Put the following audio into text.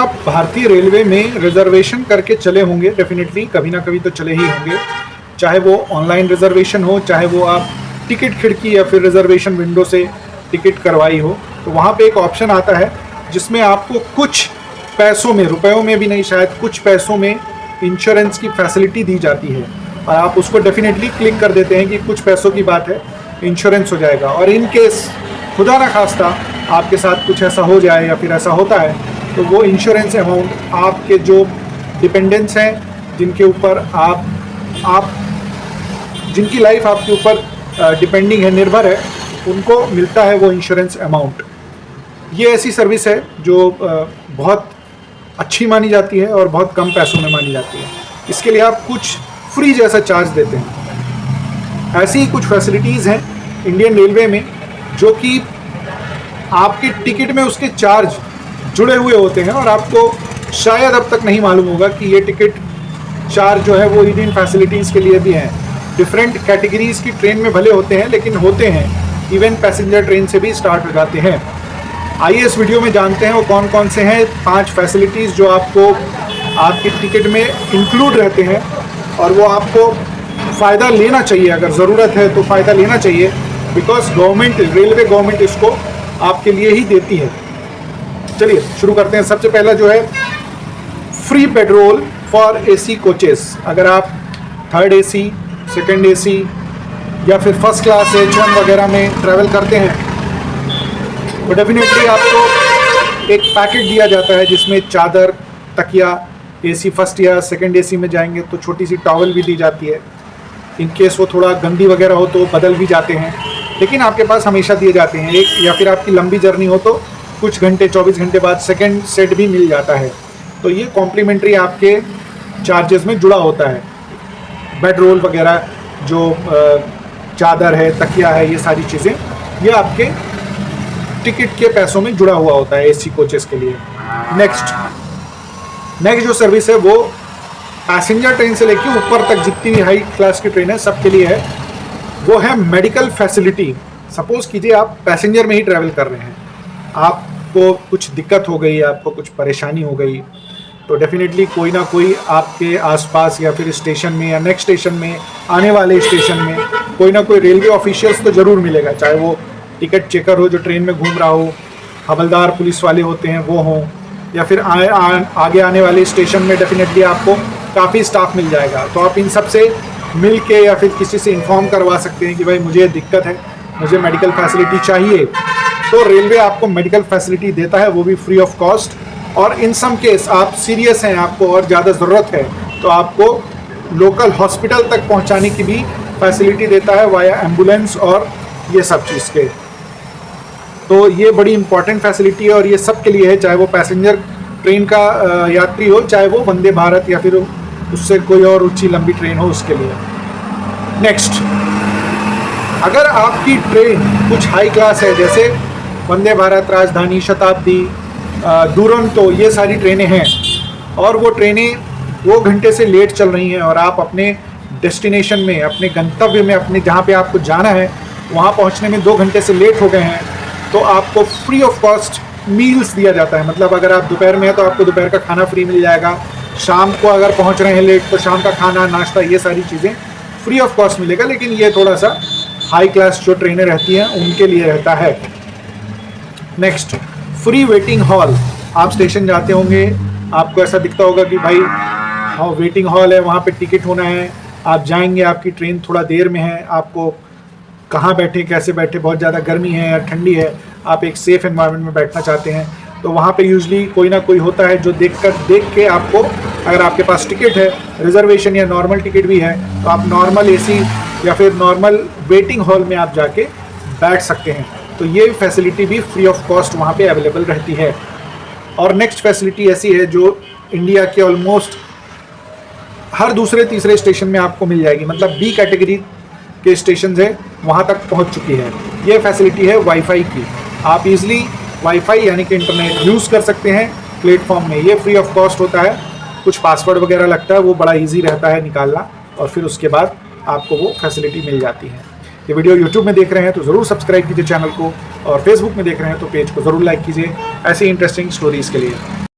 आप भारतीय रेलवे में रिजर्वेशन करके चले होंगे, डेफिनेटली कभी ना कभी तो चले ही होंगे, चाहे वो ऑनलाइन रिजर्वेशन हो, चाहे वो आप टिकट खिड़की या फिर रिजर्वेशन विंडो से टिकट करवाई हो, तो वहाँ पे एक ऑप्शन आता है जिसमें आपको कुछ पैसों में, रुपयों में भी नहीं शायद, कुछ पैसों में इंश्योरेंस की फैसिलिटी दी जाती है और आप उसको डेफिनेटली क्लिक कर देते हैं कि कुछ पैसों की बात है, इंश्योरेंस हो जाएगा। और इन केस खुदा ना खास्ता आपके साथ कुछ ऐसा हो जाए या फिर ऐसा होता है तो वो इंश्योरेंस अमाउंट आपके जो डिपेंडेंट्स हैं, जिनके ऊपर आप जिनकी लाइफ आपके ऊपर डिपेंडिंग है, निर्भर है, उनको मिलता है वो इंश्योरेंस अमाउंट। ये ऐसी सर्विस है जो बहुत अच्छी मानी जाती है और बहुत कम पैसों में मानी जाती है। इसके लिए आप कुछ फ्री जैसा चार्ज देते हैं। ऐसी ही कुछ फैसिलिटीज़ हैं इंडियन रेलवे में जो कि आपके टिकट में उसके चार्ज जुड़े हुए होते हैं और आपको शायद अब तक नहीं मालूम होगा कि ये टिकट चार्ज जो है वो इन फैसिलिटीज़ के लिए भी हैं। डिफरेंट कैटेगरीज़ की ट्रेन में भले होते हैं, लेकिन होते हैं, इवन पैसेंजर ट्रेन से भी स्टार्ट हो जाते हैं। आइए इस वीडियो में जानते हैं वो कौन कौन से हैं 5 फैसिलिटीज़ जो आपको आपके टिकट में इंक्लूड रहते हैं और वो आपको फ़ायदा लेना चाहिए। अगर ज़रूरत है तो फ़ायदा लेना चाहिए, बिकॉज रेलवे गवर्नमेंट इसको आपके लिए ही देती है। चलिए शुरू करते हैं। सबसे पहला जो है free petrol for AC coaches. अगर आप थर्ड एसी, सेकंड एसी या फिर फर्स्ट क्लास H1 वगैरह में ट्रैवल करते हैं तो डेफिनेटली आपको एक पैकेट दिया जाता है जिसमें चादर, तकिया, एसी फर्स्ट या सेकंड एसी में जाएंगे तो छोटी सी टॉवल भी दी जाती है। इन केस वो थोड़ा गंदी वगैरह हो तो बदल भी जाते हैं, लेकिन आपके पास हमेशा दिए जाते हैं। एक या फिर आपकी लंबी जर्नी हो तो कुछ घंटे, 24 घंटे बाद सेकंड सेट भी मिल जाता है। तो ये कॉम्प्लीमेंट्री आपके चार्जेस में जुड़ा होता है। बेड रोल वगैरह, जो चादर है, तकिया है, ये सारी चीज़ें ये आपके टिकट के पैसों में जुड़ा हुआ होता है एसी कोचेस के लिए। नेक्स्ट जो सर्विस है वो पैसेंजर ट्रेन से लेके ऊपर तक जितनी भी हाई क्लास की ट्रेन है सबके लिए है। वो है मेडिकल फैसिलिटी। सपोज कीजिए आप पैसेंजर में ही ट्रैवल कर रहे हैं, आपको कुछ दिक्कत हो गई, आपको कुछ परेशानी हो गई, तो डेफिनेटली कोई ना कोई आपके आसपास या फिर स्टेशन में या नेक्स्ट स्टेशन में, आने वाले स्टेशन में कोई ना कोई रेलवे ऑफिशियल्स तो ज़रूर मिलेगा। चाहे वो टिकट चेकर हो जो ट्रेन में घूम रहा हो, हवलदार पुलिस वाले होते हैं वो हों, या फिर आगे आने वाले स्टेशन में डेफिनेटली आपको काफ़ी स्टाफ मिल जाएगा। तो आप इन सब से मिल के या फिर किसी से इन्फॉर्म करवा सकते हैं कि भाई मुझे दिक्कत है, मुझे मेडिकल फैसिलिटी चाहिए, तो रेलवे आपको मेडिकल फैसिलिटी देता है, वो भी फ्री ऑफ कॉस्ट। और इन सम केस आप सीरियस हैं, आपको और ज़्यादा ज़रूरत है, तो आपको लोकल हॉस्पिटल तक पहुंचाने की भी फैसिलिटी देता है वाया एम्बुलेंस और ये सब चीज़ के। तो ये बड़ी इंपॉर्टेंट फैसिलिटी है और ये सब के लिए है, चाहे वो पैसेंजर ट्रेन का यात्री हो, चाहे वो वंदे भारत या फिर उससे कोई और ऊंची लंबी ट्रेन हो, उसके लिए। नेक्स्ट, अगर आपकी ट्रेन कुछ हाई क्लास है, जैसे वंदे भारत, राजधानी, शताब्दी, दुरंतो, ये सारी ट्रेनें हैं और वो ट्रेनें 2 घंटे से लेट चल रही हैं और आप अपने डेस्टिनेशन में, अपने गंतव्य में, अपने जहाँ पे आपको जाना है वहाँ पहुँचने में 2 घंटे से लेट हो गए हैं, तो आपको फ्री ऑफ कॉस्ट मील्स दिया जाता है। मतलब अगर आप दोपहर में हैं तो आपको दोपहर का खाना फ्री मिल जाएगा, शाम को अगर पहुँच रहे हैं लेट तो शाम का खाना, नाश्ता, ये सारी चीज़ें फ्री ऑफ कॉस्ट मिलेगा। लेकिन ये थोड़ा सा हाई क्लास जो ट्रेनें रहती हैं उनके लिए रहता है। Next, free waiting hall. आप स्टेशन जाते होंगे, आपको ऐसा दिखता होगा कि भाई हाँ वेटिंग हॉल है, वहाँ पे टिकट होना है, आप जाएंगे, आपकी ट्रेन थोड़ा देर में है, आपको कहाँ बैठे, कैसे बैठे, बहुत ज़्यादा गर्मी है या ठंडी है, आप एक सेफ़ एनवायरनमेंट में बैठना चाहते हैं, तो वहाँ पे यूजली कोई ना कोई होता है जो देख के आपको, अगर आपके पास टिकट है, रिजर्वेशन या नॉर्मल टिकट भी है, तो आप नॉर्मल एसी या फिर नॉर्मल वेटिंग हॉल में आप जाके बैठ सकते हैं। तो ये फैसिलिटी भी फ्री ऑफ कॉस्ट वहाँ पे अवेलेबल रहती है। और नेक्स्ट फैसिलिटी ऐसी है जो इंडिया के ऑलमोस्ट हर दूसरे तीसरे स्टेशन में आपको मिल जाएगी, मतलब बी कैटेगरी के स्टेशन है वहाँ तक पहुँच चुकी है। ये फैसिलिटी है वाईफाई की। आप इजीली वाईफाई यानी कि इंटरनेट यूज़ कर सकते हैं प्लेटफॉर्म में। ये फ्री ऑफ कॉस्ट होता है, कुछ पासवर्ड वगैरह लगता है, वो बड़ा इजी रहता है निकालना, और फिर उसके बाद आपको वो फैसिलिटी मिल जाती है। ये वीडियो यूट्यूब में देख रहे हैं तो ज़रूर सब्सक्राइब कीजिए चैनल को, और फेसबुक में देख रहे हैं तो पेज को ज़रूर लाइक कीजिए ऐसे इंटरेस्टिंग स्टोरीज़ के लिए।